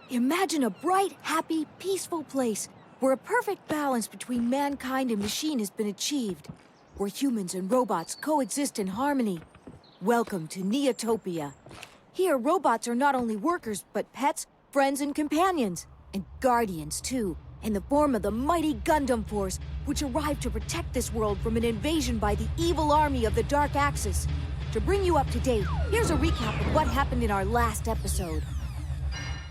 Imagine a bright, happy, peaceful place where a perfect balance between mankind and machine has been achieved, where humans and robots coexist in harmony. Welcome to Neotopia. Here, robots are not only workers, but pets, friends, and companions. And guardians, too, in the form of the mighty Gundam Force, which arrived to protect this world from an invasion by the evil army of the Dark Axis. To bring you up to date, here's a recap of what happened in our last episode.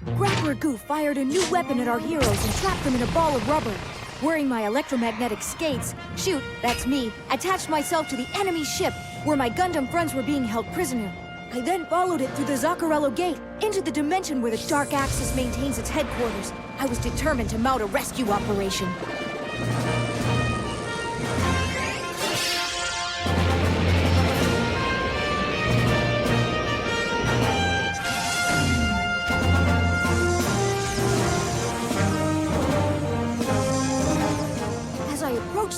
Grappler Goof fired a new weapon at our heroes and trapped them in a ball of rubber. Wearing my electromagnetic skates, Shoot, that's me, attached myself to the enemy ship, where my Gundam friends were being held prisoner. I then followed it through the Zaccarello Gate, into the dimension where the Dark Axis maintains its headquarters. I was determined to mount a rescue operation.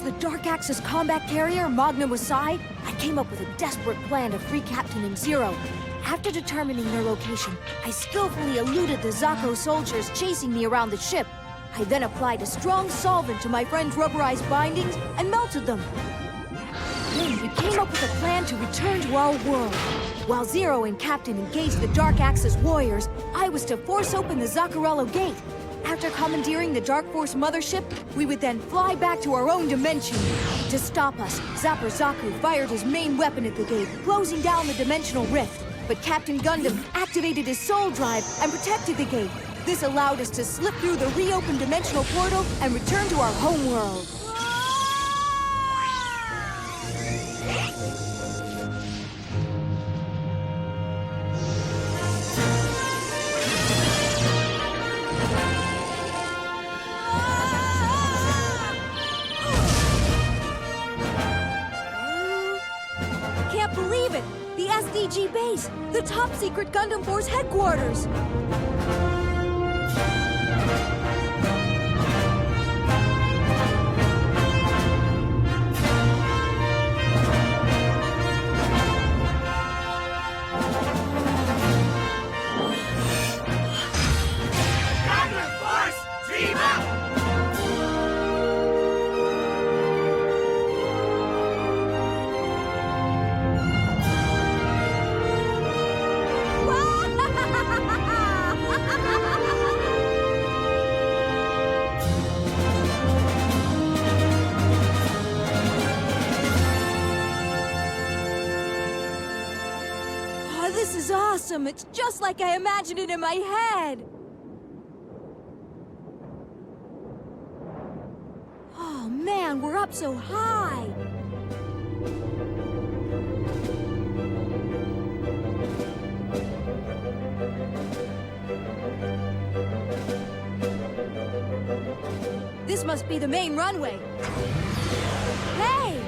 The Dark Axis combat carrier, Magnum Wasai, I came up with a desperate plan to free Captain and Zero. After determining their location, I skillfully eluded the Zako soldiers chasing me around the ship. I then applied a strong solvent to my friend's rubberized bindings and melted them. Then we came up with a plan to return to our world. While Zero and Captain engaged the Dark Axis warriors, I was to force open the Zaccarello Gate. After commandeering the Dark Force mothership, we would then fly back to our own dimension. To stop us, Zapper Zaku fired his main weapon at the gate, closing down the dimensional rift. But Captain Gundam activated his soul drive and protected the gate. This allowed us to slip through the reopened dimensional portal and return to our homeworld. Believe it! The SDG base! The top-secret Gundam Force headquarters! Gundam Force, team up! This is awesome! It's just like I imagined it in my head! Oh man, we're up so high! This must be the main runway. Hey!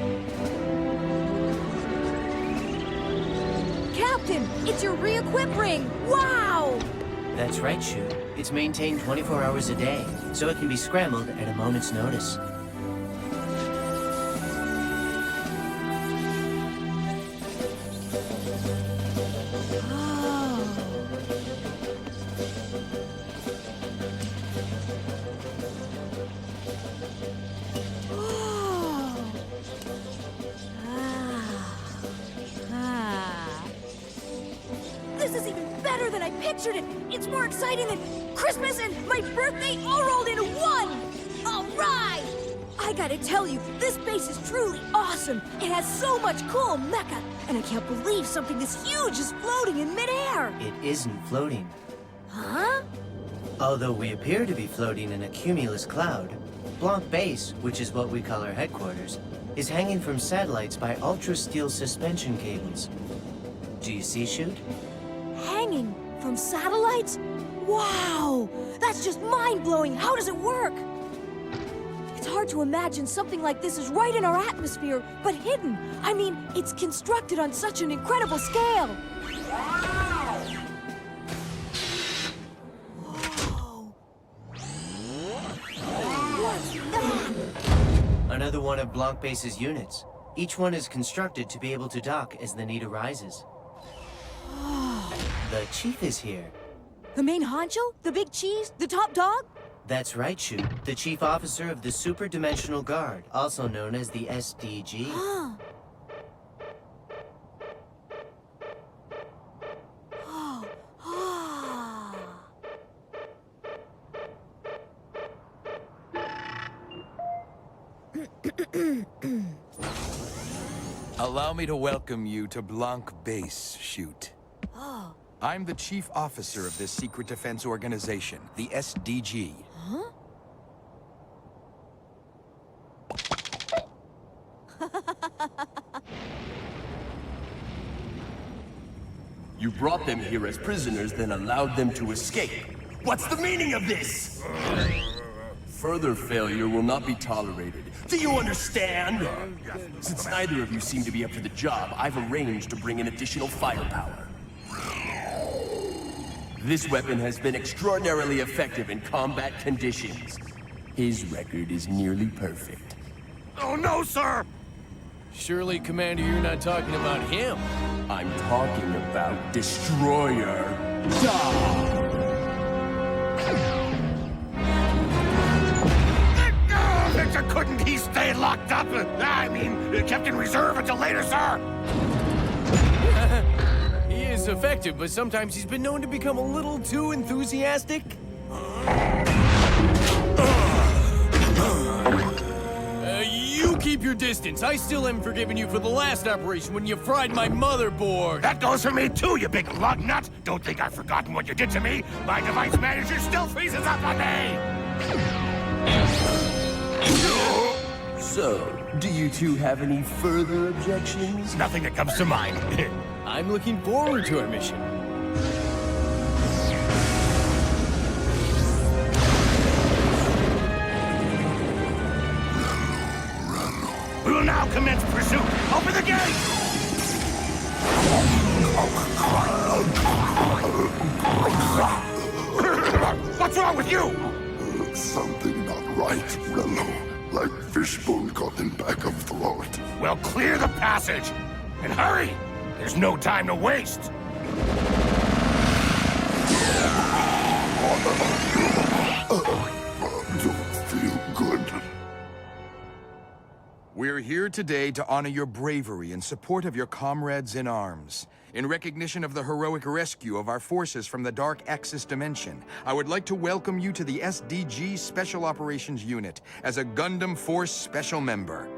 Captain, it's your re-equip ring! Wow! That's right, Shoot. It's maintained 24 hours a day, so it can be scrambled at a moment's notice. This is even better than I pictured it! It's more exciting than Christmas and my birthday all rolled into one! All right! I gotta tell you, this base is truly awesome! It has so much cool mecha, and I can't believe something this huge is floating in midair! It isn't floating. Huh? Although we appear to be floating in a cumulus cloud, Blanc Base, which is what we call our headquarters, is hanging from satellites by ultra-steel suspension cables. Do you see, Shoot? Hanging from satellites? Wow! That's just mind-blowing! How does it work? It's hard to imagine something like this is right in our atmosphere, but hidden. I mean, it's constructed on such an incredible scale. Whoa! What's that? Another one of Blanc Base's units. Each one is constructed to be able to dock as the need arises. The Chief is here. The main honcho? The big cheese? The top dog? That's right, Shoot. The chief officer of the Super Dimensional Guard, also known as the SDG. Huh. Oh. Ah. Allow me to welcome you to Blanc Base, Shoot. Oh. I'm the chief officer of this secret defense organization, the SDG. Huh? You brought them here as prisoners, then allowed them to escape. What's the meaning of this? Further failure will not be tolerated. Do you understand? Since neither of you seem to be up to the job, I've arranged to bring in additional firepower. This weapon has been extraordinarily effective in combat conditions. His record is nearly perfect. Oh no, sir! Surely, Commander, you're not talking about him. I'm talking about Destroyer Dog! Victor, couldn't he stay locked up? I mean, kept in reserve until later, sir! He is effective, but sometimes he's been known to become a little too enthusiastic. You keep your distance. I still haven't forgiven you for the last operation when you fried my motherboard. That goes for me too, you big lug nut! Don't think I've forgotten what you did to me! My device manager still freezes up on me! So, do you two have any further objections? Nothing that comes to mind. I'm looking forward to our mission. We will now commence pursuit. Open the gate! What's wrong with you? Something not right, Rello. Like fishbone caught in back of throat. Well, clear the passage. And hurry! There's no time to waste. Don't feel good. We're here today to honor your bravery in support of your comrades in arms. In recognition of the heroic rescue of our forces from the Dark Axis dimension, I would like to welcome you to the SDG Special Operations Unit as a Gundam Force Special Member.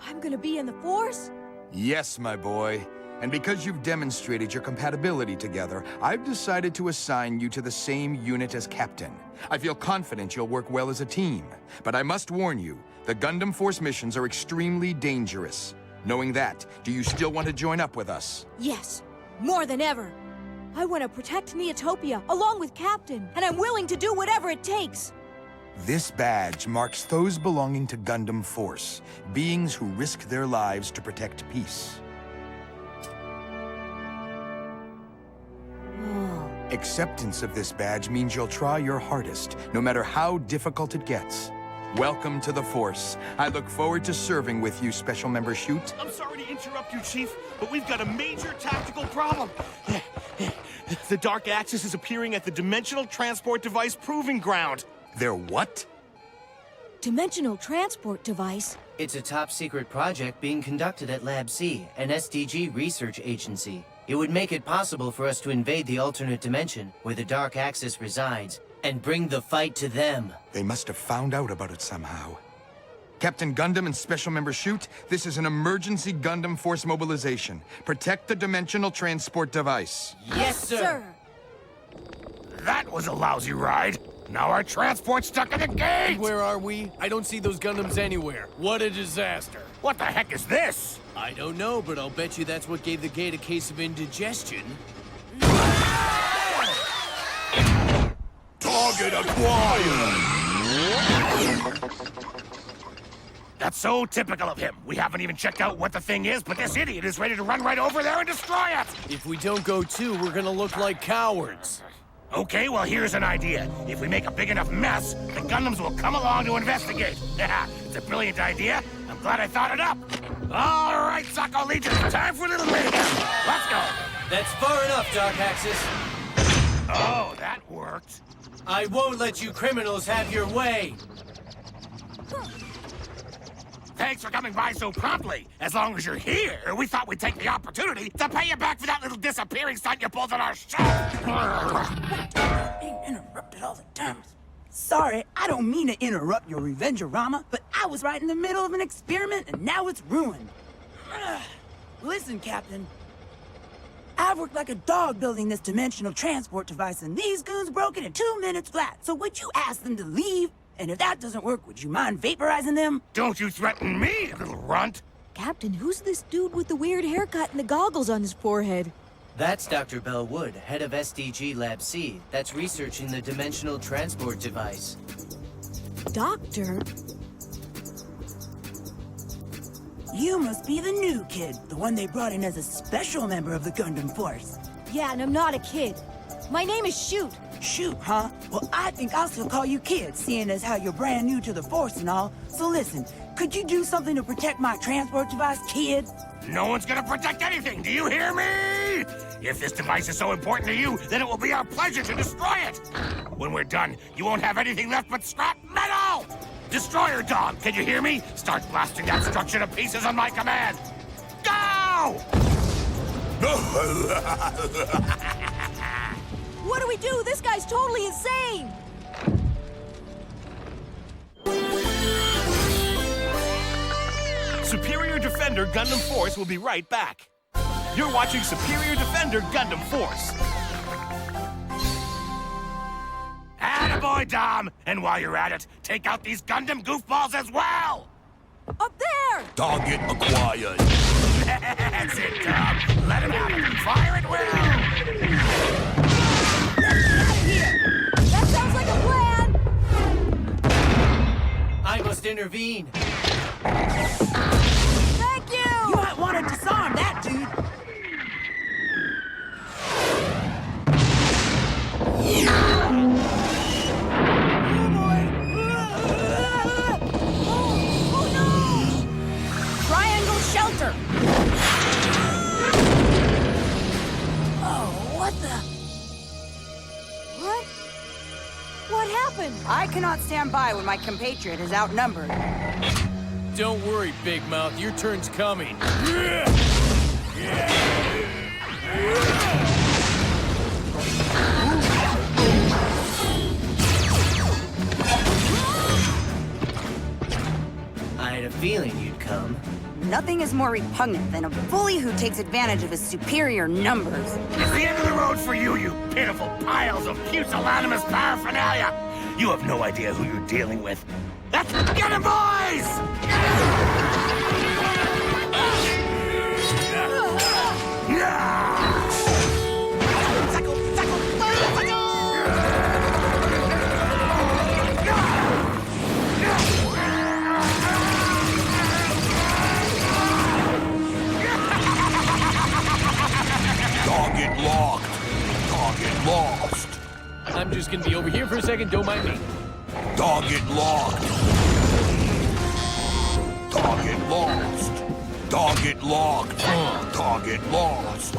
I'm gonna be in the Force? Yes, my boy. And because you've demonstrated your compatibility together, I've decided to assign you to the same unit as Captain. I feel confident you'll work well as a team. But I must warn you, the Gundam Force missions are extremely dangerous. Knowing that, do you still want to join up with us? Yes, more than ever. I want to protect Neotopia along with Captain, and I'm willing to do whatever it takes. This badge marks those belonging to Gundam Force, beings who risk their lives to protect peace. Acceptance of this badge means you'll try your hardest, no matter how difficult it gets. Welcome to the Force. I look forward to serving with you, Special Member Shoot. I'm sorry to interrupt you, Chief, but we've got a major tactical problem. The Dark Axis is appearing at the Dimensional Transport Device Proving Ground. They're what? Dimensional transport device? It's a top-secret project being conducted at Lab C, an SDG research agency. It would make it possible for us to invade the alternate dimension, where the Dark Axis resides, and bring the fight to them. They must have found out about it somehow. Captain Gundam and Special Member Shoot, this is an emergency Gundam Force mobilization. Protect the Dimensional Transport Device. Yes, sir! That was a lousy ride. Now our transport's stuck in the gate! Where are we? I don't see those Gundams anywhere. What a disaster. What the heck is this? I don't know, but I'll bet you that's what gave the gate a case of indigestion. Target acquired! That's so typical of him. We haven't even checked out what the thing is, but this idiot is ready to run right over there and destroy it! If we don't go too, we're gonna look like cowards. Okay, well, here's an idea. If we make a big enough mess, the Gundams will come along to investigate. It's a brilliant idea. I'm glad I thought it up. All right, Socko Legion, time for a little mayhem. Let's go. That's far enough, Dark Axis. Oh, that worked. I won't let you criminals have your way. Thanks for coming by so promptly. As long as you're here, we thought we'd take the opportunity to pay you back for that little disappearing stunt you pulled on our show. Being interrupted all the time. Sorry, I don't mean to interrupt your revenge-orama, but I was right in the middle of an experiment and now it's ruined. Listen, Captain. I've worked like a dog building this dimensional transport device and these goons broke it in 2 minutes flat. So would you ask them to leave? And if that doesn't work, would you mind vaporizing them? Don't you threaten me, you little runt. Captain, who's this dude with the weird haircut and the goggles on his forehead? That's Dr. Bell Wood, head of SDG Lab C. That's researching the dimensional transport device. Doctor? You must be the new kid, the one they brought in as a special member of the Gundam Force. Yeah, and I'm not a kid. My name is Shoot. Shoot, huh? Well, I think I'll still call you kid, seeing as how you're brand new to the Force and all. So listen, could you do something to protect my transport device, kid? No one's gonna protect anything, do you hear me? If this device is so important to you, then it will be our pleasure to destroy it. When we're done, you won't have anything left but scrap metal! Destroyer dog, can you hear me? Start blasting that structure to pieces on my command. Go! What do we do? This guy's totally insane! Superior Defender Gundam Force will be right back. You're watching Superior Defender Gundam Force. Attaboy, Dom! And while you're at it, take out these Gundam goofballs as well! Up there! Target acquired. That's it, Dom. Let him have it. Fire at will! That sounds like a plan! I must intervene. Thank you! You might want to disarm that dude. Triangle shelter! Oh, what the? What? What happened? I cannot stand by when my compatriot is outnumbered. Don't worry, Big Mouth. Your turn's coming. I had a feeling you'd come. Nothing is more repugnant than a bully who takes advantage of his superior numbers. It's the end of the road for you, you pitiful piles of pusillanimous paraphernalia! You have no idea who you're dealing with. Let's get him, boys! Target locked. Target lost. I'm just gonna be over here for a second, don't mind me. Target locked. Target lost. Target locked. Target lost.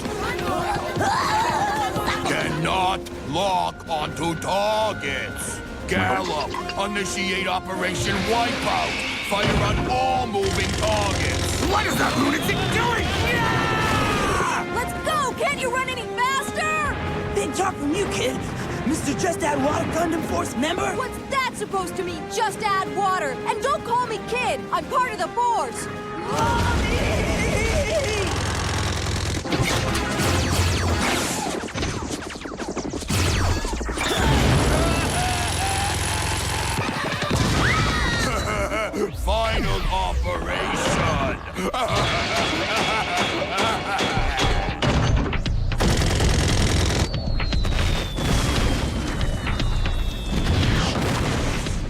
Cannot lock onto targets. Gallop. Initiate Operation Wipeout. Fire on all moving targets. What is that lunatic doing? Let's go! Can't you run any faster? Big talk from you, kid. Mr. Just Add Water Gundam Force member? What's that supposed to mean? Just add water. And don't call me kid. I'm part of the Force. Final operation.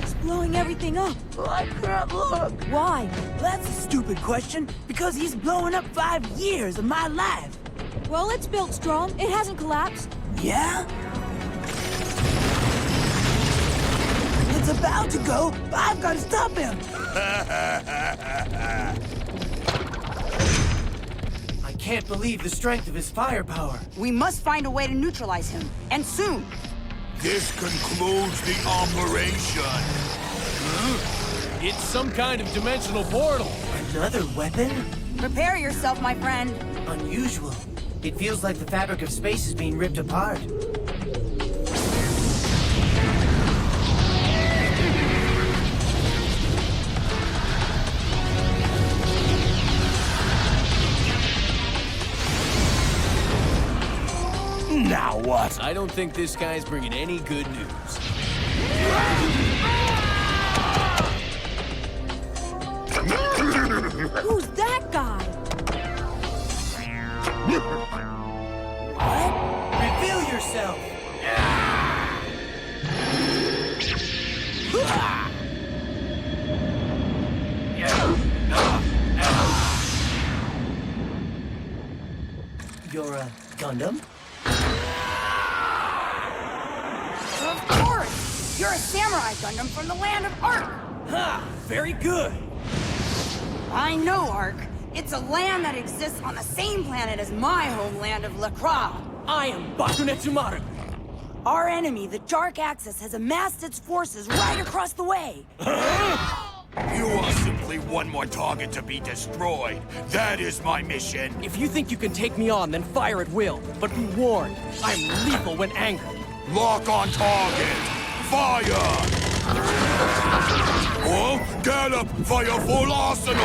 It's blowing everything up. I can't look. Why? That's a stupid question, because he's blowing up 5 years of my life. Well, it's built strong. It hasn't collapsed. Yeah? It's about to go, but I've got to stop him. I can't believe the strength of his firepower. We must find a way to neutralize him, and soon. This concludes the operation. It's some kind of dimensional portal. Another weapon? Prepare yourself, my friend. Unusual. It feels like the fabric of space is being ripped apart. Now what? I don't think this guy's bringing any good news. Who's that guy? Reveal yourself! You're a Gundam? Of course! You're a samurai Gundam from the land of Ark! Ha! Very good! I know, Ark. It's a land that exists on the same planet as my homeland of Lacra. I am Bakunetsumaru. Our enemy, the Dark Axis, has amassed its forces right across the way. You are simply one more target to be destroyed. That is my mission. If you think you can take me on, then fire at will. But be warned, I'm lethal when angered. Lock on target. Fire! Oh, Gallop! Fire full arsenal!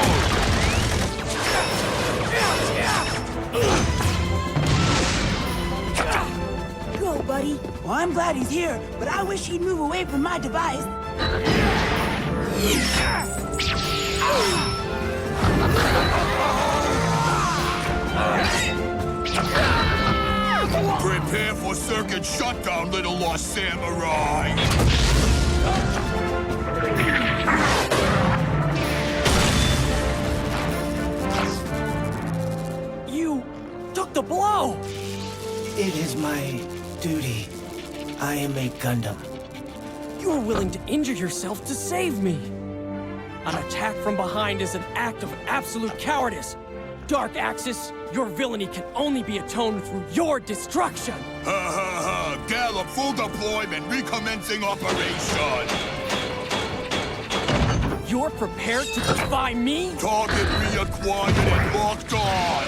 Go, buddy. Well, I'm glad he's here, but I wish he'd move away from my device. Prepare for circuit shutdown, little lost samurai! You took the blow! It is my duty. I am a Gundam. You were willing to injure yourself to save me. An attack from behind is an act of absolute cowardice. Dark Axis, your villainy can only be atoned through your destruction. Ha ha ha! Gallop full deployment, recommencing operation! You're prepared to defy me? Target reacquired and locked on!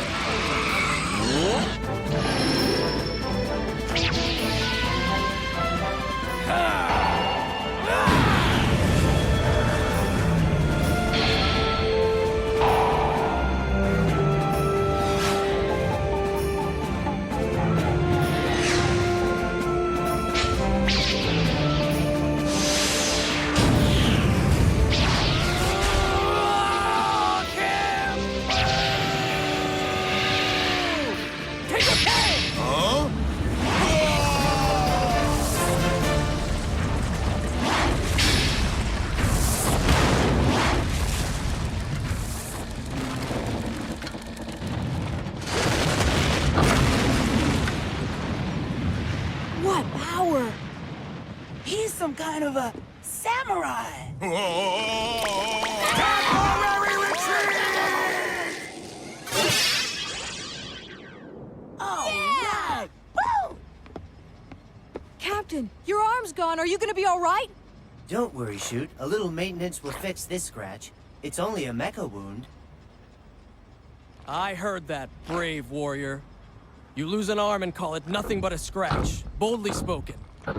What power! He's some kind of a samurai. Temporary retreat! Oh, right. Woo! Captain, your arm's gone. Are you gonna be all right? Don't worry, Shoot. A little maintenance will fix this scratch. It's only a mecha wound. I heard that, brave warrior. You lose an arm and call it nothing but a scratch. Boldly spoken.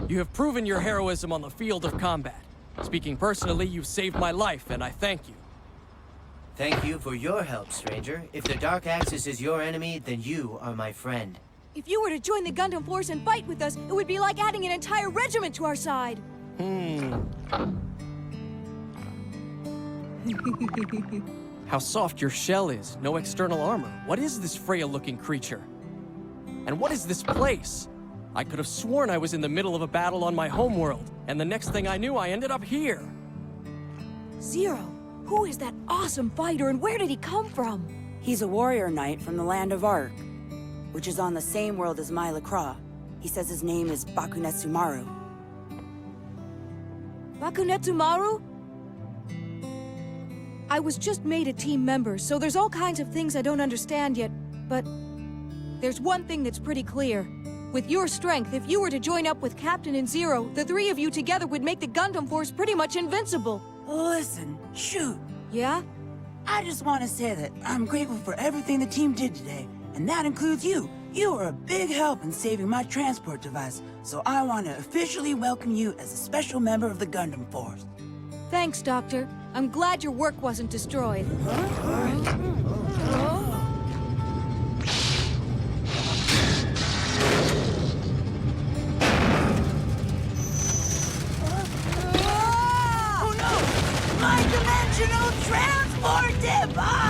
You have proven your heroism on the field of combat. Speaking personally, you've saved my life, and I thank you. Thank you for your help, stranger. If the Dark Axis is your enemy, then you are my friend. If you were to join the Gundam Force and fight with us, it would be like adding an entire regiment to our side. How soft your shell is. No external armor. What is this frail-looking creature? And what is this place? I could have sworn I was in the middle of a battle on my homeworld, and the next thing I knew, I ended up here. Zero, who is that awesome fighter and where did he come from? He's a warrior knight from the land of Ark, which is on the same world as my Lacra. He says his name is Bakunetsumaru. Bakunetsumaru? I was just made a team member, so there's all kinds of things I don't understand yet. but there's one thing that's pretty clear. With your strength, if you were to join up with Captain and Zero, the three of you together would make the Gundam Force pretty much invincible. Listen, shoot. Yeah? I just want to say that I'm grateful for everything the team did today, and that includes you. You were a big help in saving my transport device, so I want to officially welcome you as a special member of the Gundam Force. Thanks, Doctor. I'm glad your work wasn't destroyed. Oh no! My dimensional transport device!